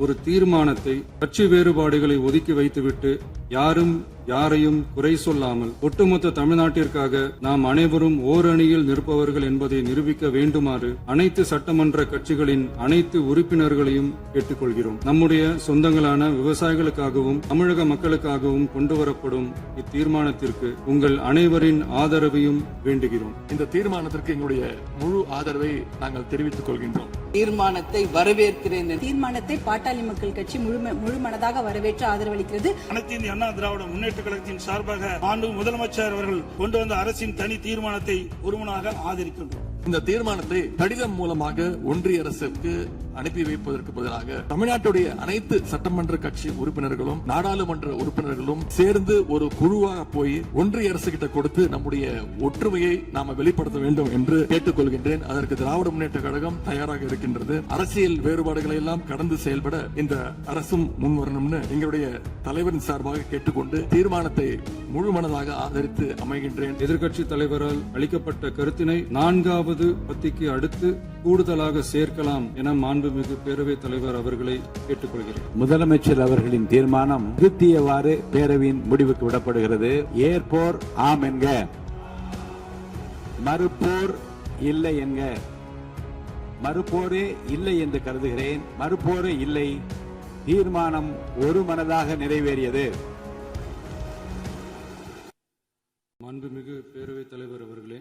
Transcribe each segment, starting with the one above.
ஒரு தீர்மானத்தை கட்சி வேறுபாடுகளை ஒதுக்கி வைத்துவிட்டு யாரையும் குறை சொல்லாமல் ஒட்டுமொத்த தமிழ்நாட்டிற்காக நாம் அனைவரும் ஓரணியில் நிற்பவர்கள் என்பதை நிரூபிக்க வேண்டுமாறு அனைத்து சட்டமன்ற கட்சிகளின் அனைத்து உறுப்பினர்களையும் கேட்டுக்கொள்கிறோம். நம்முடைய சொந்தங்களான விவசாயிகளுக்காகவும் தமிழக மக்களுக்காகவும் கொண்டுவரப்படும் இத்தீர்மானத்திற்கு உங்கள் அனைவரின் ஆதரவையும் வேண்டுகிறோம். இந்த தீர்மானத்திற்கு எங்களுடைய முழு ஆதரவை நாங்கள் தெரிவித்துக் கொள்கின்றோம். தீர்மானத்தை வரவேற்கிறேன். தீர்மானத்தை பாட்டாளி மக்கள் கட்சி முழு மனதாக வரவேற்று ஆதரவளிக்கிறது. அனைத்து இந்திய அண்ணா திராவிட முன்னேற்ற கழகத்தின் சார்பாக மாண்பு முதலமைச்சர் அவர்கள் கொண்டு வந்த அரசின் தனி தீர்மானத்தை ஒருமனாக ஆதரிக்கின்றோம். இந்த தீர்மானத்தை கடிதம் மூலமாக ஒன்றிய அரசுக்கு அனுப்பி வைப்பதற்கு பதிலாக தமிழ்நாட்டுடைய அனைத்து சட்டமன்ற கட்சி உறுப்பினர்களும் நாடாளுமன்ற உறுப்பினர்களும் சேர்ந்து ஒரு குழுவாக போய் ஒன்றிய அரசு கிட்ட கொடுத்து நம்முடைய ஒற்றுமையை நாம வெளிப்படுத்த வேண்டும் என்று கேட்டுக்கொள்கின்றேன். அதற்கு திராவிட முன்னேற்ற கழகம் தயாராக இருக்கின்றது. அரசியல் வேறுபாடுகளை எல்லாம் கடந்து செயல்பட இந்த அரசும் முன்வரணும்னு எங்களுடைய தலைவரின் சார்பாக கேட்டுக்கொண்டு தீர்மானத்தை முழுமனதாக ஆதரித்து அமைகின்றேன். எதிர்க்கட்சி தலைவரால் அளிக்கப்பட்ட கருத்தினை 4வது பத்திக்கு அடுத்து கூடுதலாக சேர்க்கலாம் என மாண்புமிகு பேரவைத் தலைவர் அவர்களை கேட்டுக்கொள்கிறேன். முதலமைச்சர் அவர்களின் தீர்மானம் திருத்தியவாறு பேரவையின் முடிவுக்கு விடப்படுகிறது. ஏற்போர் ஆம் என்க, மறுப்போர் இல்லை என்க. மறுப்போரே இல்லை என்று கருதுகிறேன். மறுப்போரே இல்லை. தீர்மானம் ஒருமனதாக நிறைவேறியது. மாண்புமிகு பேரவைத் தலைவர் அவர்களே,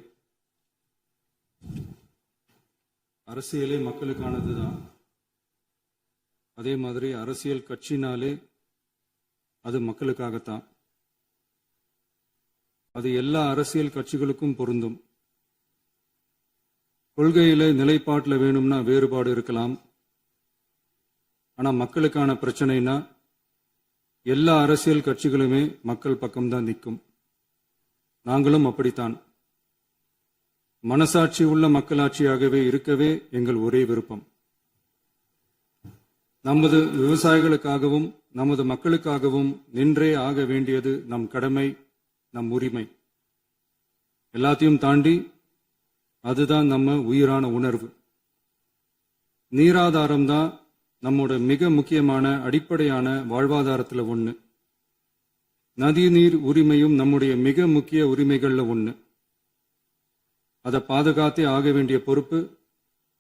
அரசியலே மக்களுக்கானதுதான். அதே மாதிரி அரசியல் கட்சினாலே அது மக்களுக்காகத்தான். அது எல்லா அரசியல் கட்சிகளுக்கும் பொருந்தும். கொள்கையில நிலைப்பாட்டில் வேணும்னா வேறுபாடு இருக்கலாம். ஆனா மக்களுக்கான பிரச்சனைனா எல்லா அரசியல் கட்சிகளுமே மக்கள் பக்கம்தான் நிற்கும். நாங்களும் அப்படித்தான். மனசாட்சி உள்ள மக்களாட்சியாகவே இருக்கவே எங்கள் ஒரே விருப்பம். நமது விவசாயிகளுக்காகவும் நமது மக்களுக்காகவும் நின்றே ஆக வேண்டியது நம் கடமை, நம் உரிமை. எல்லாத்தையும் தாண்டி அதுதான் நம்ம உயிரான உணர்வு. நீராதாரம் தான் நம்மோட மிக முக்கியமான அடிப்படையான வாழ்வாதாரத்தில் ஒன்று. நதி நீர் உரிமையும் நம்முடைய மிக முக்கிய உரிமைகள்ல ஒன்று. அதை பாதுகாத்தே ஆக வேண்டிய பொறுப்பு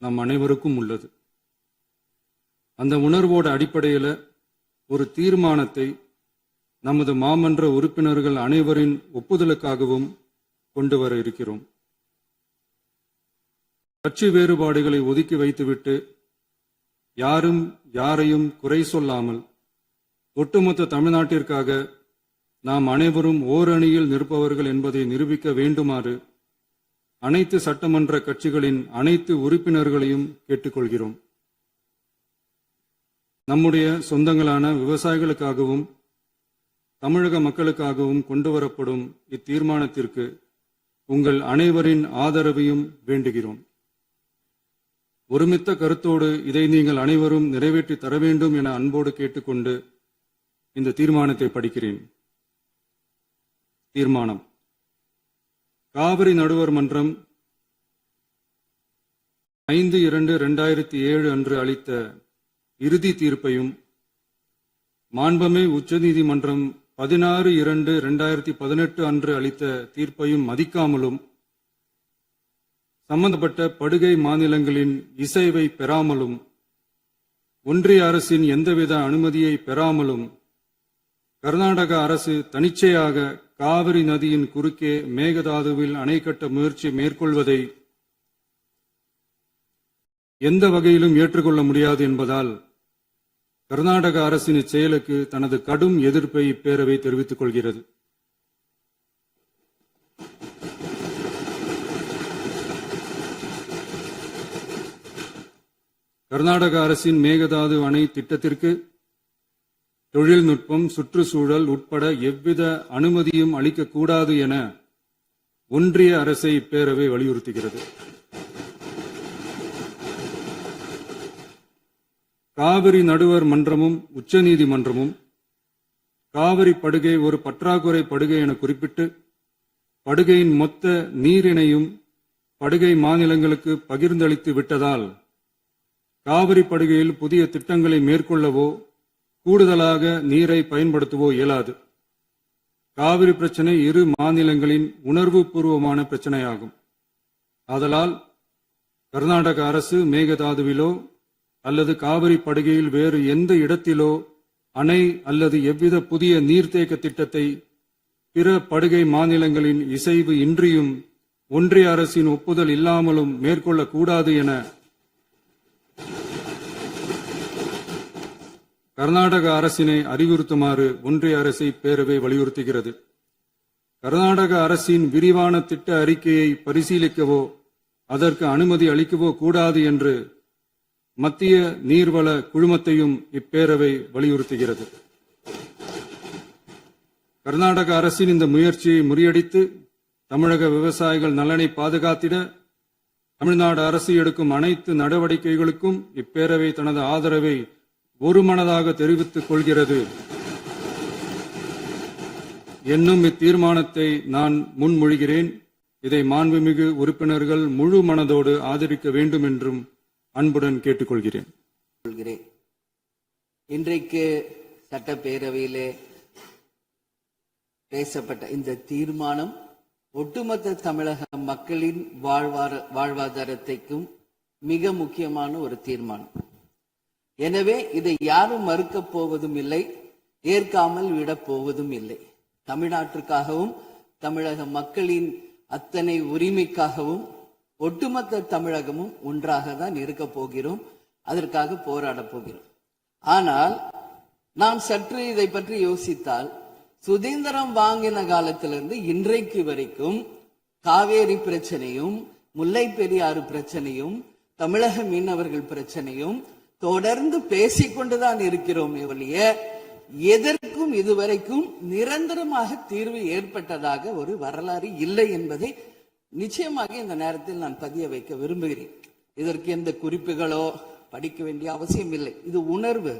நம் அனைவருக்கும் உள்ளது. அந்த உணர்வோட அடிப்படையில் ஒரு தீர்மானத்தை நமது மாமன்ற உறுப்பினர்கள் அனைவரின் ஒப்புதலுக்காகவும் கொண்டு வர இருக்கிறோம். கட்சி வேறுபாடுகளை ஒதுக்கி வைத்துவிட்டு யாரையும் குறை சொல்லாமல் ஒட்டுமொத்த தமிழ்நாட்டிற்காக நாம் அனைவரும் ஓரணியில் நிற்பவர்கள் என்பதை நிரூபிக்க வேண்டுமாறு அனைத்து சட்டமன்ற கட்சிகளின் அனைத்து உறுப்பினர்களையும் கேட்டுக்கொள்கிறோம். நம்முடைய சொந்தங்களான விவசாயிகளுக்காகவும் தமிழக மக்களுக்காகவும் கொண்டுவரப்படும் இத்தீர்மானத்திற்கு உங்கள் அனைவரின் ஆதரவையும் வேண்டுகிறோம். ஒருமித்த கருத்தோடு இதை நீங்கள் அனைவரும் நிறைவேற்றி தர வேண்டும் என அன்போடு கேட்டுக்கொண்டு இந்த தீர்மானத்தை படிக்கிறேன். தீர்மானம்: காவிரி நடுவர் மன்றம் 5/2/2007 அன்று அளித்த இறுதி தீர்ப்பையும் மாண்புமிகு உச்சநீதிமன்றம் 16/2/2018 அன்று அளித்த தீர்ப்பையும் மதிக்காமலும் சம்பந்தப்பட்ட படுகை மாநிலங்களின் இசைவை பெறாமலும் ஒன்றிய அரசின் எந்தவித அனுமதியை பெறாமலும் கர்நாடக அரசு தனிச்சையாக காவிரி நதியின் குறுக்கே மேகதாதுவில் அணை கட்ட முயற்சி மேற்கொள்வதை எந்த வகையிலும் ஏற்றுக்கொள்ள முடியாது என்பதால் கர்நாடக அரசின் இச்செயலுக்கு தனது கடும் எதிர்ப்பை இப்பேரவை தெரிவித்துக் கொள்கிறது. கர்நாடக அரசின் மேகதாது அணை திட்டத்திற்கு தொழில்நுட்பம், சுற்றுச்சூழல் உட்பட எவ்வித அனுமதியும் அளிக்கக்கூடாது என ஒன்றிய அரசை இப்பேரவை வலியுறுத்துகிறது. காவிரி நடுவர் மன்றமும் உச்சநீதிமன்றமும் காவிரி படுகை ஒரு பற்றாக்குறை படுகை என குறிப்பிட்டு படுகையின் மொத்த நீரினையும் படுகை மாநிலங்களுக்கு பகிர்ந்தளித்து விட்டதால் காவிரி படுகையில் புதிய திட்டங்களை மேற்கொள்ளவோ கூடுதலாக நீரை பயன்படுத்தவோ இயலாது. காவிரி பிரச்சனை இரு மாநிலங்களின் உணர்வு பூர்வமான பிரச்சனையாகும். ஆதலால் கர்நாடக அரசு மேகதாதுவிலோ அல்லது காவிரி படுகையில் வேறு எந்த இடத்திலோ அணை அல்லது எவ்வித புதிய நீர்த்தேக்க திட்டத்தை பிற படுகை மாநிலங்களின் இசைவு இன்றியும் ஒன்றிய அரசின் ஒப்புதல் இல்லாமலும் மேற்கொள்ளக்கூடாது என கர்நாடக அரசினை அறிவுறுத்துமாறு ஒன்றிய அரசை பேரவை வலியுறுத்துகிறது. கர்நாடக அரசின் விரிவான திட்ட அறிக்கையை பரிசீலிக்கவோ அதற்கு அனுமதி அளிக்கவோ கூடாது என்று மத்திய நீர்வள குழுமத்தையும் இப்பேரவை வலியுறுத்துகிறது. கர்நாடக அரசின் இந்த முயற்சியை முறியடித்து தமிழக விவசாயிகள் நலனை பாதுகாத்திட தமிழ்நாடு அரசு எடுக்கும் அனைத்து நடவடிக்கைகளுக்கும் இப்பேரவை தனது ஆதரவை ஒருமனதாக தெரிவித்துக் கொள்கிறது என்னும் இத்தீர்மானத்தை நான் முன்மொழிகிறேன். இதை மாண்புமிகு உறுப்பினர்கள் முழு மனதோடு ஆதரிக்க வேண்டும் என்றும் அன்புடன் கேட்டுக்கொள்கிறேன். இன்றைக்கு சட்டப்பேரவையிலே பேசப்பட்ட இந்த தீர்மானம் ஒட்டுமொத்த தமிழக மக்களின் வாழ்வாதாரத்தைக்கும் மிக முக்கியமான ஒரு தீர்மானம். எனவே இதை யாரும் மறுக்கப் போவதும் இல்லை, ஏற்காமல் விடப் போவதும் இல்லை. தமிழ்நாட்டிற்காகவும் தமிழக மக்களின் அத்தனை உரிமைக்காகவும் ஒட்டுமொத்த தமிழகமும் ஒன்றாக தான் இருக்க போகிறோம், அதற்காக போராட போகிறோம். ஆனால் நாம் சற்று இதை பற்றி யோசித்தால், சுதந்திரம் வாங்கின காலத்திலிருந்து இன்றைக்கு வரைக்கும் காவேரி பிரச்சனையும் முல்லை பெரியாறு பிரச்சனையும் தமிழக மீனவர்கள் பிரச்சனையும் தொடர்ந்து பேசிக்கொண்டுதான் இருக்கிறோம். எதற்கும் இதுவரைக்கும் நிரந்தரமாக தீர்வு ஏற்பட்டதாக ஒரு வரலாறு இல்லை என்பதை நிச்சயமாக இந்த நேரத்தில் நான் பதிய வைக்க விரும்புகிறேன். இதற்கு எந்த குறிப்புகளோ படிக்க வேண்டிய அவசியம் இல்லை. இது உணர்வு,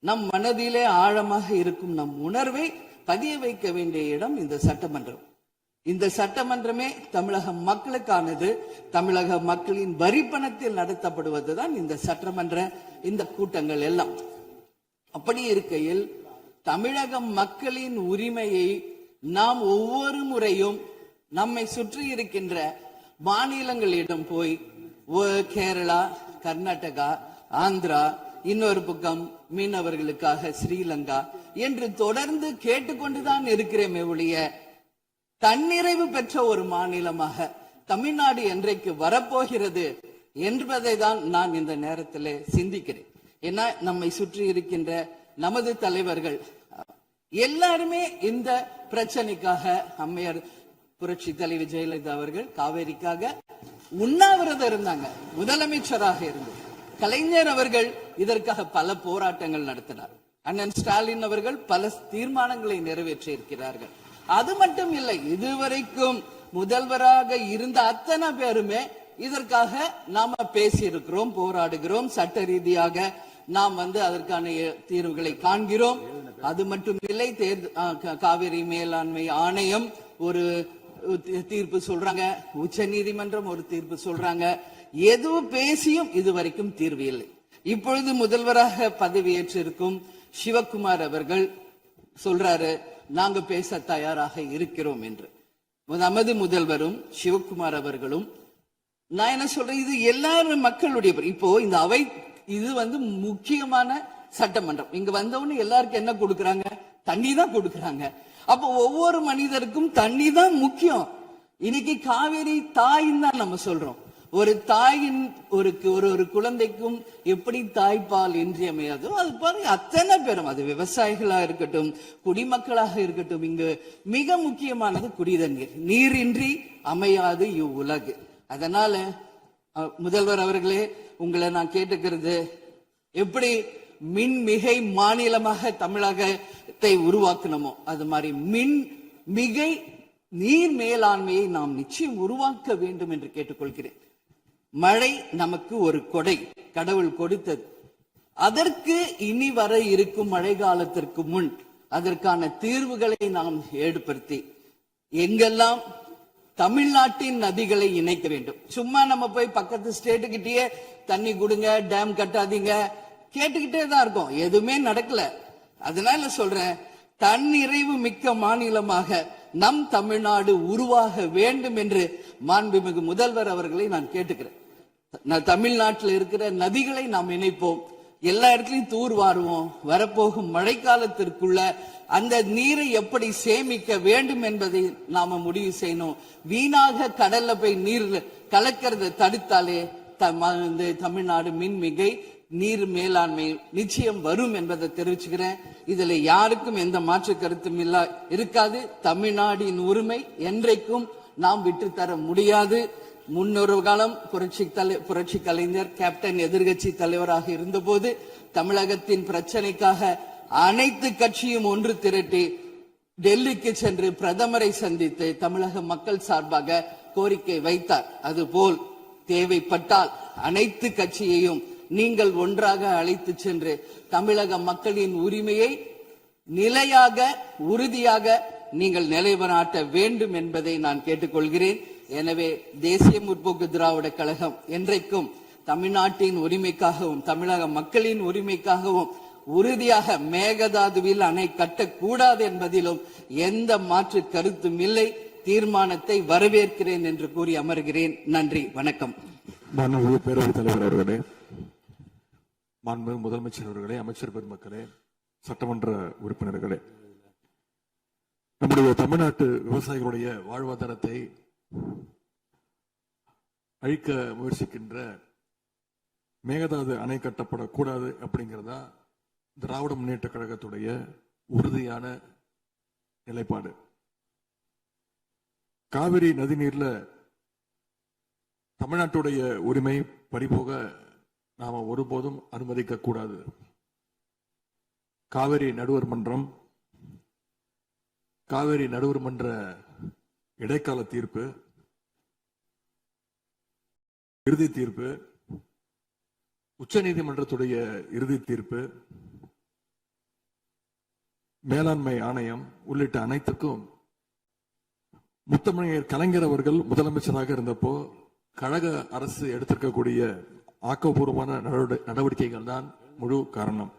நம் மனதிலே ஆழமாக இருக்கும் நம் உணர்வை பதிய வைக்க வேண்டிய இடம் இந்த சட்டமன்றம். இந்த சட்டமன்றமே தமிழக மக்களுக்கானது. தமிழக மக்களின் வரி பணத்தில் நடத்தப்படுவதுதான் இந்த சட்டமன்ற இந்த கூட்டங்கள் எல்லாம். அப்படி இருக்கையில் தமிழக மக்களின் உரிமையை நாம் ஒவ்வொரு முறையும் நம்மை சுற்றி இருக்கின்ற மாநிலங்களிடம் போய் கேரளா, கர்நாடகா, ஆந்திரா, இன்னொரு பக்கம் மீனவர்களுக்காக ஸ்ரீலங்கா என்று தொடர்ந்து கேட்டுக்கொண்டுதான் இருக்கிறேன். ஒழிய தன்னிறைவு பெற்ற ஒரு மாநிலமாக தமிழ்நாடு என்றைக்கு வரப்போகிறது என்பதை தான் நான் இந்த நேரத்தில் சிந்திக்கிறேன். ஏன்னா நம்மை சுற்றி இருக்கின்ற நமது தலைவர்கள் எல்லாருமே இந்த பிரச்சனைக்காக, அம்மையார் புரட்சி தலைவி ஜெயலலிதா அவர்கள் காவேரிக்காக உண்ணாவிரதம் இருந்தாங்க, முதலமைச்சராக இருந்தார். கலைஞர் அவர்கள் இதற்காக பல போராட்டங்கள் நடத்தினார். அண்ணன் ஸ்டாலின் அவர்கள் பல தீர்மானங்களை நிறைவேற்றி இருக்கிறார்கள். அது மட்டும் இல்லை, இதுவரைக்கும் முதல்வராக இருந்த அத்தனை பேருமே இதற்காக நாம பேசி இருக்கிறோம், போராடுகிறோம், சட்ட ரீதியாக நாம் அதற்கான தீர்வுகளை காண்கிறோம். அது மட்டும் இல்லை, காவிரி மேலாண்மை ஆணையம் ஒரு தீர்ப்பு சொல்றாங்க, உச்ச நீதிமன்றம் ஒரு தீர்ப்பு சொல்றாங்க. எதுவும் பேசியும் இதுவரைக்கும் தீர்வு இல்லை. இப்பொழுது முதல்வராக பதவியேற்றிருக்கும் சிவகுமார் அவர்கள் சொல்றாரு, நாங்க பேச தயாராக இருக்கிறோம் என்று. நமது முதல்வரும் சிவகுமார் அவர்களும், நான் என்ன சொல்றேன், இது எல்லாரும் மக்களுடைய, இப்போ இந்த அவை இது முக்கியமான சட்டமன்றம். இங்க வந்தவொன்னு எல்லாருக்கும் என்ன கொடுக்கறாங்க? தண்ணி தான் கொடுக்கறாங்க. அப்போ ஒவ்வொரு மனிதருக்கும் தண்ணி தான் முக்கியம். இன்னைக்கு காவேரி தாயின்னு தான் நம்ம சொல்றோம். ஒரு தாயின் ஒரு குழந்தைக்கும் எப்படி தாய்ப்பால் இன்றியமையாதோ அது பாருங்க, அத்தனை பேரும், அது விவசாயிகளா இருக்கட்டும், குடிமக்களாக இருக்கட்டும், இங்கு மிக முக்கியமானது குடிதண்ணீர். நீரின்றி அமையாது இவ்வுலகு. அதனால முதல்வர் அவர்களே, உங்களை நான் கேட்டுக்கிறது, எப்படி மின் மிகை மாநிலமாக தமிழகத்தை உருவாக்கணுமோ அது மாதிரி மின் மிகை நீர் மேலாண்மையை நாம் நிச்சயம் உருவாக்க வேண்டும் என்று கேட்டுக்கொள்கிறேன். மழை நமக்கு ஒரு கொடை, கடவுள் கொடுத்தது. அதற்கு இனி வர இருக்கும் மழை காலத்திற்கு முன் அதற்கான தீர்வுகளை நாம் ஏற்படுத்தி, எங்கெல்லாம் தமிழ்நாட்டின் நதிகளை இணைக்க வேண்டும். சும்மா நம்ம போய் பக்கத்து ஸ்டேட்டுக்கிட்டயே தண்ணி கொடுங்க, டேம் கட்டாதீங்க கேட்டுக்கிட்டே தான் இருக்கோம், எதுவுமே நடக்கல. அதனால சொல்றேன், தன்னிறைவு மிக்க மாநிலமாக நம் தமிழ்நாடு உருவாக வேண்டும் என்று மாண்புமிகு முதல்வர் அவர்களை நான் கேட்டுக்கிறேன். தமிழ்நாட்டில் இருக்கிற நதிகளை நாம் இணைப்போம், எல்லா இடத்துலயும் தூர் வாருவோம். வரப்போகும் மழைக்காலத்திற்குள்ள அந்த நீரை எப்படி சேமிக்க வேண்டும் என்பதை நாம முடிவு செய்யணும். வீணாக கடல்ல போய் நீர் கலக்கிறத தடுத்தாலே தமிழ்நாடு மின்மிகை நீர் மேலாண்மை நிச்சயம் வரும் என்பதை தெரிவிச்சுக்கிறேன். இதுல யாருக்கும் எந்த மாற்று கருத்தும் இருக்காது. தமிழ்நாடின் உரிமை என்றைக்கும் நாம் விட்டு தர முடியாது. முன்னொரு காலம் புரட்சி கலைஞர் கேப்டன் எதிர்கட்சி தலைவராக இருந்தபோது தமிழகத்தின் பிரச்சனைக்காக அனைத்து கட்சியும் ஒன்று திரட்டி டெல்லிக்கு சென்று பிரதமரை சந்தித்து தமிழக மக்கள் சார்பாக கோரிக்கை வைத்தார். அதுபோல் தேவைப்பட்டால் அனைத்து கட்சியையும் நீங்கள் ஒன்றாக அழைத்து சென்று தமிழக மக்களின் உரிமையை நிலையாக உறுதியாக நீங்கள் நிலைநாட்ட வேண்டும் என்பதை நான் கேட்டுக்கொள்கிறேன். எனவே தேசிய முற்போக்கு திராவிட கழகம் என்றைக்கும் தமிழ்நாட்டின் உரிமைக்காகவும் தமிழக மக்களின் உரிமைக்காகவும் உறுதியாக மேகதாதுவில் அணை கட்டக்கூடாது என்பதிலும் எந்த மாற்று கருத்தும் இல்லை. தீர்மானத்தை வரவேற்கிறேன் என்று கூறி அமர்கிறேன். நன்றி, வணக்கம். மாண்புமிகு பேரவைத் தலைவர் அவர்களே, மாண்புமிகு முதலமைச்சர் அவர்களே, அமைச்சர் பெருமக்களே, சட்டமன்ற உறுப்பினர்களே, நம்முடைய தமிழ்நாட்டு விவசாயிகளுடைய வாழ்வாதாரத்தை அழிக்க முயற்சிக்கின்ற மேகதாது அணை கட்டப்படக்கூடாது அப்படிங்கிறதா திராவிட முன்னேற்ற கழகத்துடைய உறுதியான நிலைப்பாடு. காவிரி நதிநீர்ல தமிழ்நாட்டுடைய உரிமை பறிபோக நாம ஒருபோதும் அனுமதிக்க கூடாது. காவிரி நடுவர் மன்றம், காவிரி நடுவர் மன்ற இடைக்கால தீர்ப்பு, இறுதி தீர்ப்பு, உச்ச நீதிமன்றத்துடைய இறுதி தீர்ப்பு, மேலாண்மை ஆணையம் உள்ளிட்ட அனைத்துக்கும் முத்தமிழர் கலைஞர் அவர்கள் முதலமைச்சராக இருந்தப்போ கழக அரசு எடுத்திருக்கக்கூடிய ஆக்கப்பூர்வமான நடவடிக்கைகள் தான் முழு காரணம்.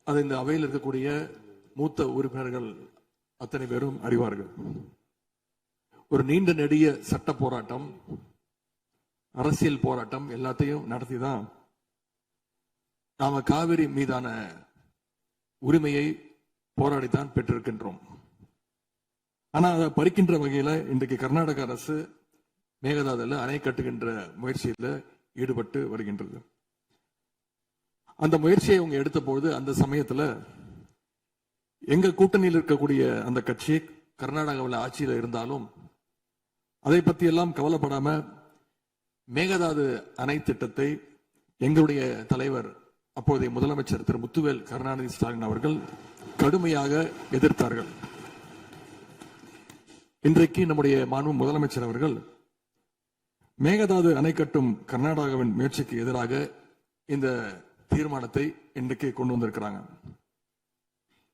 அது இந்த அவையில் இருக்கக்கூடிய மூத்த உறுப்பினர்கள் அத்தனை பேரும் அறிவார்கள். ஒரு நீண்ட நெடிய சட்ட போராட்டம், அரசியல் போராட்டம் எல்லாத்தையும் நடத்திதான் நாம காவிரி மீதான உரிமையை போராடித்தான் பெற்றிருக்கின்றோம். ஆனா அதை பறிக்கின்ற வகையில இன்றைக்கு கர்நாடக அரசு மேகதாதுல அணை கட்டுகின்ற முயற்சியில ஈடுபட்டு வருகின்றது. அந்த முயற்சியை அவங்க எடுத்த பொழுது அந்த சமயத்துல எங்க கூட்டணியில் இருக்கக்கூடிய அந்த கட்சி கர்நாடகாவில் ஆட்சியில் இருந்தாலும் அதை பத்தி எல்லாம் கவலைப்படாம மேகதாது அணை திட்டத்தை எங்களுடைய தலைவர் அப்போதைய முதலமைச்சர் திரு முத்துவேல் கருணாநிதி ஸ்டாலின் அவர்கள் கடுமையாக எதிர்த்தார்கள். இன்றைக்கு நம்முடைய மாண்பு முதலமைச்சர் அவர்கள் மேகதாது அணை கட்டும் கர்நாடகாவின் முயற்சிக்கு எதிராக இந்த தீர்மானத்தை இன்றைக்கு கொண்டு வந்திருக்கிறாங்க.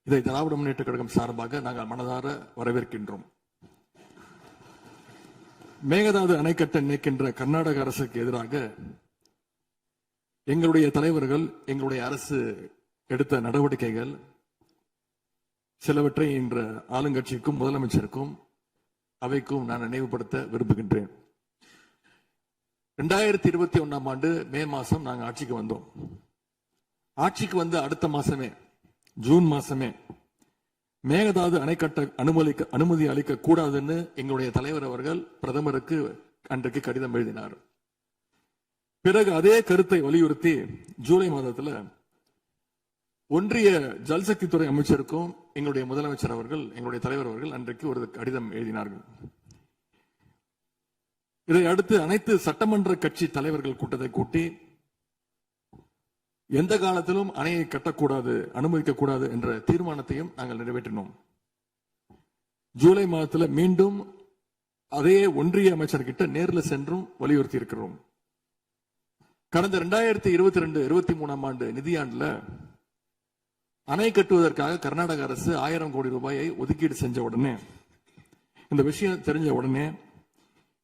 இதை திராவிட முன்னேற்ற கழகம் சார்பாக நாங்கள் மனதார வரவேற்கின்றோம். மேகதாது அணை கட்ட நினைக்கின்ற கர்நாடக அரசுக்கு எதிராக எங்களுடைய தலைவர்கள், எங்களுடைய அரசு எடுத்த நடவடிக்கைகள் சிலவற்றை இன்று ஆளுங்கட்சிக்கும் முதலமைச்சருக்கும் அவைக்கும் நான் நினைவுபடுத்த விரும்புகின்றேன். 2021 ஆண்டு மே மாசம் நாங்கள் ஆட்சிக்கு வந்தோம். ஆட்சிக்கு வந்து அடுத்த மாசமே, ஜூன் மாசமே மேகதாது அணை கட்ட அனுமதி அளிக்க கூடாதுன்னு எங்களுடைய தலைவர் அவர்கள் பிரதமருக்கு அன்றைக்கு கடிதம் எழுதினார். பிறகு அதே கருத்தை வலியுறுத்தி ஜூலை மாதத்துல ஒன்றிய ஜல்சக்தித்துறை அமைச்சருக்கும் எங்களுடைய முதலமைச்சர் அவர்கள், எங்களுடைய தலைவர் அவர்கள் அன்றைக்கு ஒரு கடிதம் எழுதினார்கள். இதை அடுத்து அனைத்து சட்டமன்ற கட்சி தலைவர்கள் கூட்டத்தை கூட்டி எந்த காலத்திலும் அணையை கட்டக்கூடாது, அனுமதிக்க கூடாது என்ற தீர்மானத்தையும் நாங்கள் நிறைவேற்றினோம். ஜூலை மாதத்தில் மீண்டும் அதே ஒன்றிய அமைச்சர்கிட்ட நேரில் சென்றும் வலியுறுத்தி இருக்கிறோம். கடந்த 2022-23 ஆண்டு நிதியாண்டுல அணை கட்டுவதற்காக கர்நாடக அரசு 1000 கோடி ரூபாயை ஒதுக்கீடு செஞ்ச உடனே இந்த விஷயம் தெரிஞ்ச உடனே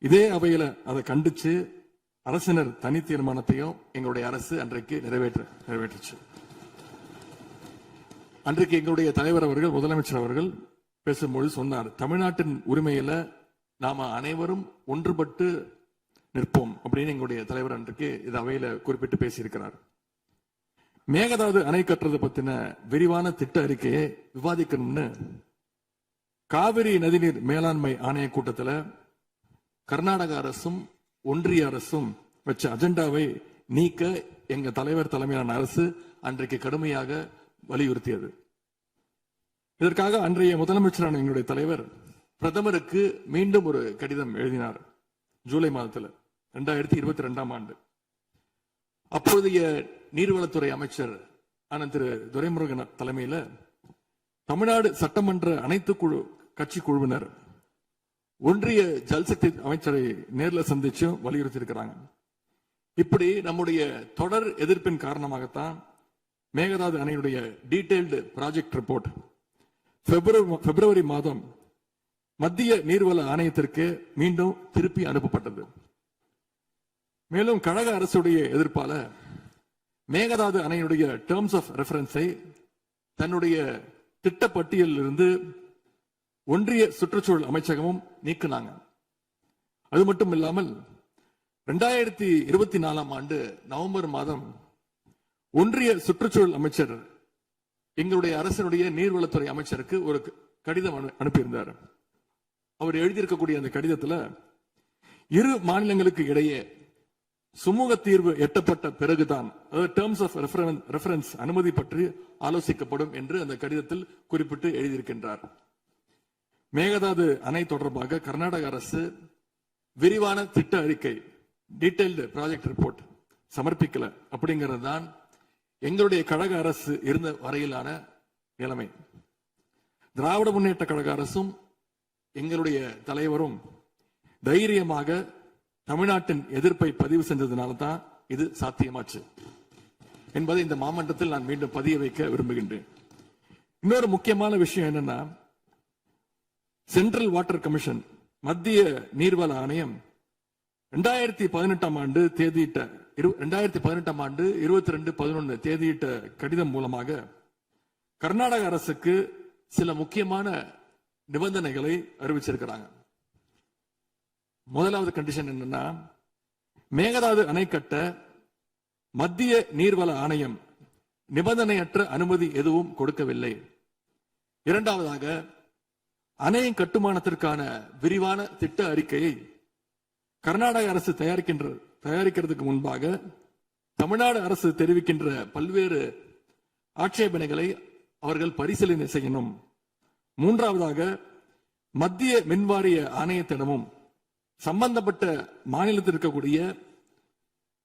இதே அவையில அதை கண்டிச்சு அரசினர் தனி தீர்மானத்தையும் எங்களுடைய அரசு அன்றைக்கு நிறைவேற்றுச்சு. அன்றைக்கு எங்களுடைய தலைவர் அவர்கள், முதலமைச்சர் அவர்கள் பேசும்போது சொன்னார், தமிழ்நாட்டின் உரிமையில நாம அனைவரும் ஒன்றுபட்டு நிற்போம் அப்படின்னு எங்களுடைய தலைவர் அன்றைக்கு இது அவையில குறிப்பிட்டு பேசியிருக்கிறார். மேகதாது அணை கட்டுறது பத்தின விரிவான திட்ட அறிக்கையை விவாதிக்கணும்னு காவிரி நதிநீர் மேலாண்மை ஆணைய கூட்டத்தில் கர்நாடக அரசும் ஒன்றிய அரசும் வச்ச அஜெண்டாவை நீக்க எங்க தலைவர் தலைமையிலான அரசு அன்றைக்கு கடுமையாக வலியுறுத்தியது. இதற்காக அன்றைய முதலமைச்சரான எங்களுடைய தலைவர் பிரதமருக்கு மீண்டும் ஒரு கடிதம் எழுதினார். ஜூலை மாதத்தில் 2022 ஆண்டு. அப்போதைய நீர்வளத்துறை அமைச்சர் திரு துரைமுருகன் தலைமையில் தமிழ்நாடு சட்டமன்ற அனைத்து கட்சி குழுவினர் ஒன்றிய ஜல்சக்தி அமைச்சரை நேரில் சந்திச்சு வலியுறுத்தி இருக்கிறாங்க. இப்படி நம்முடைய தொடர் எதிர்ப்பின் காரணமாகத்தான் மேகதாது அணையுடைய டீடைல்டு ப்ராஜெக்ட் ரிப்போர்ட் பிப்ரவரி மாதம் மத்திய நீர்வள ஆணையத்திற்கு மீண்டும் திருப்பி அனுப்பப்பட்டது. மேலும் கழக அரசுடைய எதிர்ப்பால மேகதாது அணையுடைய டேர்ம்ஸ் ஆஃப் ரெஃபரன்ஸை தன்னுடைய திட்டப்பட்டியலில் இருந்து ஒன்றிய சுற்றுச்சூழல் அமைச்சகமும் நீக்கினாங்க. அது மட்டும் இல்லாமல் 2024 ஆண்டு நவம்பர் மாதம் ஒன்றிய சுற்றுச்சூழல் அமைச்சர் எங்களுடைய அரசினுடைய நீர்வளத்துறை அமைச்சருக்கு ஒரு கடிதம் அனுப்பியிருந்தார். அவர் எழுதியிருக்கக்கூடிய அந்த கடிதத்தில் இரு மாநிலங்களுக்கு இடையே சுமூக தீர்வு எட்டப்பட்ட பிறகுதான், அதாவது டேர்ம்ஸ் ஆஃப் ரெஃபரன்ஸ் அனுமதி பற்றி ஆலோசிக்கப்படும் என்று அந்த கடிதத்தில் குறிப்பிட்டு எழுதியிருக்கின்றார். மேகதாது அணை தொடர்பாக கர்நாடக அரசு விரிவான திட்ட அறிக்கை டீடைல்டு ப்ராஜெக்ட் ரிப்போர்ட் சமர்ப்பிக்கல அப்படிங்கிறது தான் எங்களுடைய கழக அரசு இருந்த வரையிலான நிலைமை. திராவிட முன்னேற்ற கழக அரசும் எங்களுடைய தலைவரும் தைரியமாக தமிழ்நாட்டின் எதிர்ப்பை பதிவு செஞ்சதுனால தான் இது சாத்தியமாச்சு என்பதை இந்த மாமன்றத்தில் நான் மீண்டும் பதிய வைக்க விரும்புகின்றேன். இன்னொரு முக்கியமான விஷயம் என்னன்னா, சென்ட்ரல் வாட்டர் கமிஷன் மத்திய நீர்வள ஆணையம் 2018 ஆண்டு தேதியிட்ட 2018 ஆண்டு 22/11 தேதியிட்ட கடிதம் மூலமாக கர்நாடக அரசுக்கு சில முக்கியமான நிபந்தனைகளை அறிவிச்சிருக்கிறாங்க. முதலாவது கண்டிஷன் என்னன்னா, மேகதாது அணை கட்ட மத்திய நீர்வள ஆணையம் நிபந்தனையற்ற அனுமதி எதுவும் கொடுக்கவில்லை. இரண்டாவதாக, அணையின் கட்டுமானத்திற்கான விரிவான திட்ட அறிக்கையை கர்நாடக அரசு தயாரிக்கிறதுக்கு முன்பாக தமிழ்நாடு அரசு தெரிவிக்கின்ற பல்வேறு ஆட்சேபனைகளை அவர்கள் பரிசீலனை செய்யணும். மூன்றாவதாக, மத்திய மின்வாரிய ஆணையத்திடமும் சம்பந்தப்பட்ட மாநிலத்தில் இருக்கக்கூடிய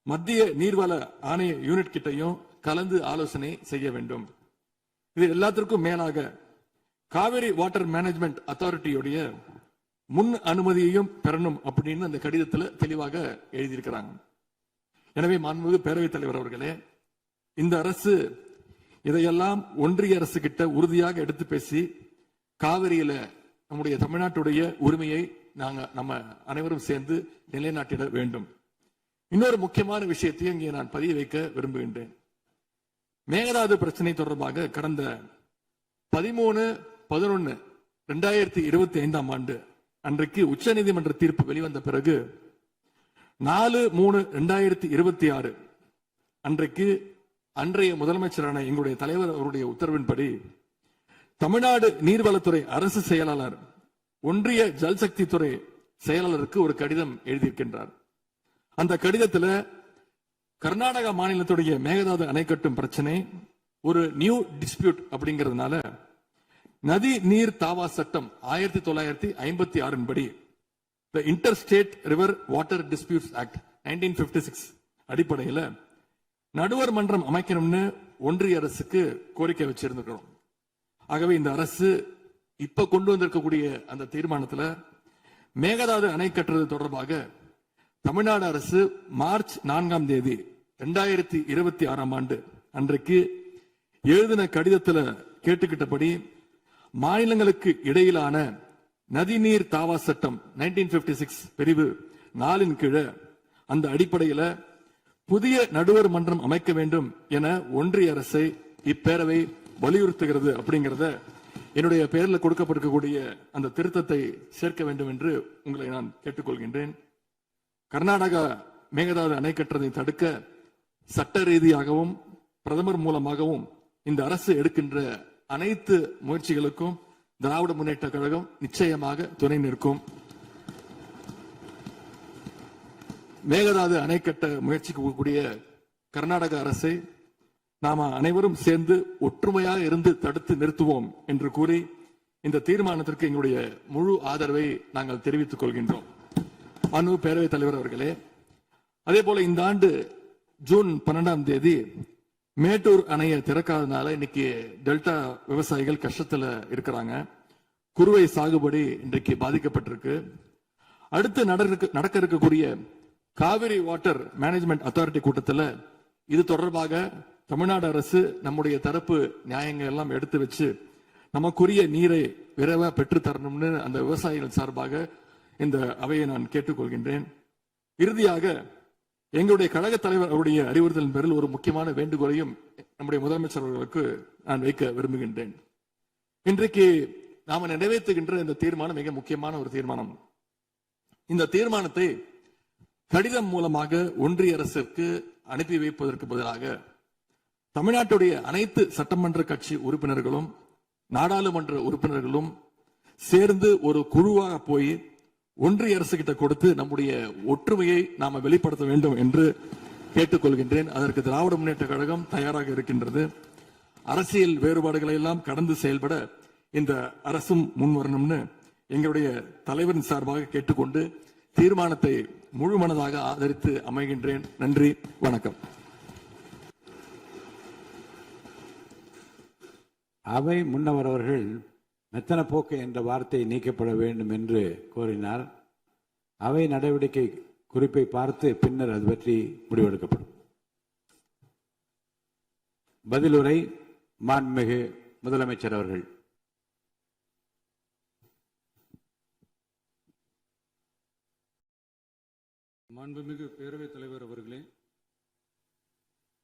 மத்திய நீர்வள ஆணைய யூனிட் கிட்டையும் கலந்து ஆலோசனை செய்ய வேண்டும். இது எல்லாத்திற்கும் மேலாக காவிரி வாட்டர் மேனேஜ்மெண்ட் அத்தாரிட்டியுடைய முன் அனுமதியையும் பெறணும் அப்படின்னு அந்த கடிதத்தில் தெளிவாக எழுதியிருக்கிறாங்க. எனவே மாண்புமிகு பேரவைத் தலைவர் அவர்களே, இந்த அரசு இதையெல்லாம் ஒன்றிய அரசு கிட்ட உறுதியாக எடுத்து பேசி காவிரியில நம்முடைய தமிழ்நாட்டுடைய உரிமையை நம்ம அனைவரும் சேர்ந்து நிலைநாட்டிட வேண்டும். இன்னொரு முக்கியமான விஷயத்தையும் இங்கே நான் பதிய வைக்க விரும்புகின்றேன். மேகதாது பிரச்சனை தொடர்பாக கடந்த 13/11/2025 ஆண்டு அன்றைக்கு உச்சநீதிமன்ற தீர்ப்பு வெளிவந்த பிறகு 4/3/2026 அன்றைக்கு அன்றைய முதலமைச்சரான எங்களுடைய தலைவர் அவருடைய உத்தரவின்படி தமிழ்நாடு நீர்வளத்துறை அரசு செயலாளர் ஒன்றிய ஜல்சக்தி துறை செயலாளருக்கு ஒரு கடிதம் எழுதியிருக்கின்றார். அந்த கடிதத்தில் கர்நாடக மாநிலத்துடைய மேகதாது அணை கட்டும் பிரச்சனை ஒரு நியூ டிஸ்பியூட் அப்படிங்கிறதுனால நதி நீர் தாவா சட்டம் 1956 படி The Interstate River Water Disputes Act 1956 அடிப்படையில் நடுவர் மன்றம் அமைக்கணும்னு ஒன்றிய அரசுக்கு கோரிக்கை வச்சிருக்கிறோம். ஆகவே இந்த அரசு இப்ப கொண்டு வந்திருக்கக்கூடிய அந்த தீர்மானத்தில் மேகதாது அணை கட்டுறது தொடர்பாக தமிழ்நாடு அரசு மார்ச் 4 2026 ஆண்டு அன்றைக்கு எழுதின கடிதத்தில் கேட்டுக்கிட்டபடி மாநிலங்களுக்கு இடையிலான நதிநீர் தாவா சட்டம் 1956 பிரிவு 4 கீழே அந்த அடிப்படையில் புதிய நடுவர் மன்றம் அமைக்க வேண்டும் என ஒன்றிய அரசை இப்பேரவை வலியுறுத்துகிறது. அப்படிங்கறத என்னுடைய பெயரில் கொடுக்கப்பட்டிருக்கக்கூடிய அந்த திருத்தத்தை சேர்க்க வேண்டும் என்று உங்களை நான் கேட்டுக்கொள்கின்றேன். கர்நாடகா மேகதாது அணை கட்டுவதை தடுக்க சட்ட ரீதியாகவும் பிரதமர் மூலமாகவும் இந்த அரசு எடுக்கின்ற அனைத்து முயற்சிகளுக்கும் திராவிட முன்னேற்ற கழகம் நிச்சயமாக துணை நிற்கும். மேகதாது அணை கட்ட முயற்சிக்கக்கூடிய கர்நாடக அரசை நாம அனைவரும் சேர்ந்து ஒற்றுமையாக இருந்து தடுத்து நிறுத்துவோம் என்று கூறி இந்த தீர்மானத்திற்கு எங்களுடைய முழு ஆதரவை நாங்கள் தெரிவித்துக் கொள்கின்றோம். அனு பேரவைத் தலைவர் அவர்களே, அதே போல இந்த ஆண்டு ஜூன் 12ஆம் தேதி மேட்டூர் அணையை திறக்காதனால இன்னைக்கு டெல்டா விவசாயிகள் கஷ்டத்துல இருக்கிறாங்க. குறுவை சாகுபடி இன்றைக்கு பாதிக்கப்பட்டிருக்கு. அடுத்து நடக்க இருக்கக்கூடிய காவிரி வாட்டர் மேனேஜ்மெண்ட் அத்தாரிட்டி கூட்டத்தில் இது தொடர்பாக தமிழ்நாடு அரசு நம்முடைய தரப்பு நியாயங்கள் எல்லாம் எடுத்து வச்சு நமக்குரிய நீரை விரைவாக பெற்று தரணும்னு அந்த விவசாயிகள் சார்பாக இந்த அவையை நான் கேட்டுக்கொள்கின்றேன். இறுதியாக எங்களுடைய கழக தலைவர் அவருடைய அறிவுறுத்தலின் பேரில் ஒரு முக்கியமான வேண்டுகோளையும் நம்முடைய முதலமைச்சர் அவர்களுக்கு நான் வைக்க விரும்புகின்றேன். இன்றைக்கு நாம நிறைவேற்றுகின்ற இந்த தீர்மானம் மிக முக்கியமான ஒரு தீர்மானம். இந்த தீர்மானத்தை கடிதம் மூலமாக ஒன்றிய அரசிற்கு அனுப்பி வைப்பதற்கு பதிலாக தமிழ்நாட்டுடைய அனைத்து சட்டமன்ற கட்சி உறுப்பினர்களும் நாடாளுமன்ற உறுப்பினர்களும் சேர்ந்து ஒரு குழுவாக போய் ஒன்றிய அரசு கிட்ட கொடுத்து நம்முடைய ஒற்றுமையை நாம வெளிப்படுத்த வேண்டும் என்று கேட்டுக்கொள்கின்றேன். அதற்கு திராவிட முன்னேற்ற கழகம் தயாராக இருக்கின்றது. அரசியல் வேறுபாடுகளை எல்லாம் கடந்து செயல்பட இந்த அரசும் முன்வரணும்னு எங்களுடைய தலைவரின் சார்பாக கேட்டுக்கொண்டு தீர்மானத்தை முழுமனதாக ஆதரித்து அமைகின்றேன். நன்றி, வணக்கம். அவை முன்னவர் அவர்கள் மெத்தன போக்கு என்ற வார்த்தை நீக்கப்பட வேண்டும் என்று கோரினார். அவை நடவடிக்கை குறிப்பை பார்த்து பின்னர் அது பற்றி முடிவெடுக்கப்படும். பதிலுரை மாண்புமிகு முதலமைச்சர் அவர்கள். மாண்புமிகு பேரவைத் தலைவர் அவர்களே,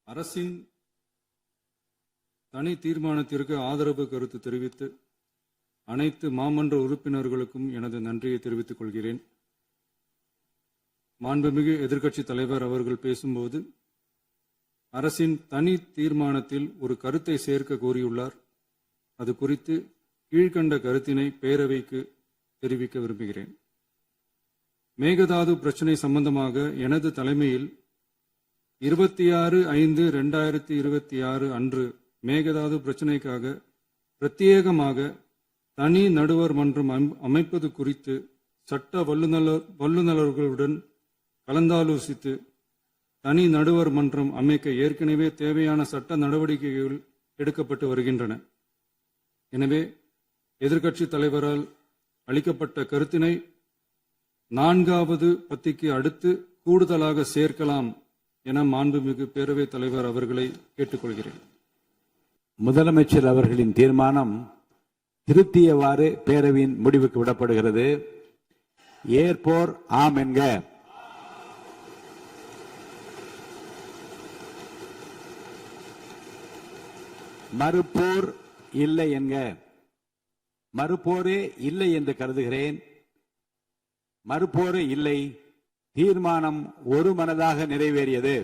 அரசின் தனி தீர்மானத்திற்கு ஆதரவு கருத்து தெரிவித்து அனைத்து மாமன்ற உறுப்பினர்களுக்கும் எனது நன்றியை தெரிவித்துக் கொள்கிறேன். மாண்புமிகு எதிர்க்கட்சித் தலைவர் அவர்கள் பேசும்போது அரசின் தனி தீர்மானத்தில் ஒரு கருத்தை சேர்க்க கோரியுள்ளார். அது குறித்து கீழ்கண்ட கருத்தினை பேரவைக்கு தெரிவிக்க விரும்புகிறேன். மேகதாது பிரச்சினை சம்பந்தமாக எனது தலைமையில் 26/5/2026 அன்று மேகதாது பிரச்சினைக்காக பிரத்யேகமாக தனி நடுவர் மன்றம் அமைப்பது குறித்து சட்ட வல்லுநர்களுடன் கலந்தாலோசித்து தனி நடுவர் மன்றம் அமைக்க ஏற்கனவே தேவையான சட்ட நடவடிக்கைகள் எடுக்கப்பட்டு வருகின்றன. எனவே எதிர்க்கட்சி தலைவரால் அளிக்கப்பட்ட கருத்தினை 4வது பத்திக்கு அடுத்து கூடுதலாக சேர்க்கலாம் என மாண்புமிகு பேரவைத் தலைவர் அவர்களை கேட்டுக்கொள்கிறேன். முதலமைச்சர் அவர்களின் தீர்மானம் திருத்தியவாறு பேரவையின் முடிவுக்கு விடப்படுகிறது. ஏற்போர் ஆம் என்க. மறுப்போர் இல்லை என்க. மறுப்போரே இல்லை என்று கருதுகிறேன். மறுப்போரே இல்லை. தீர்மானம் ஒருமனதாக நிறைவேறியது.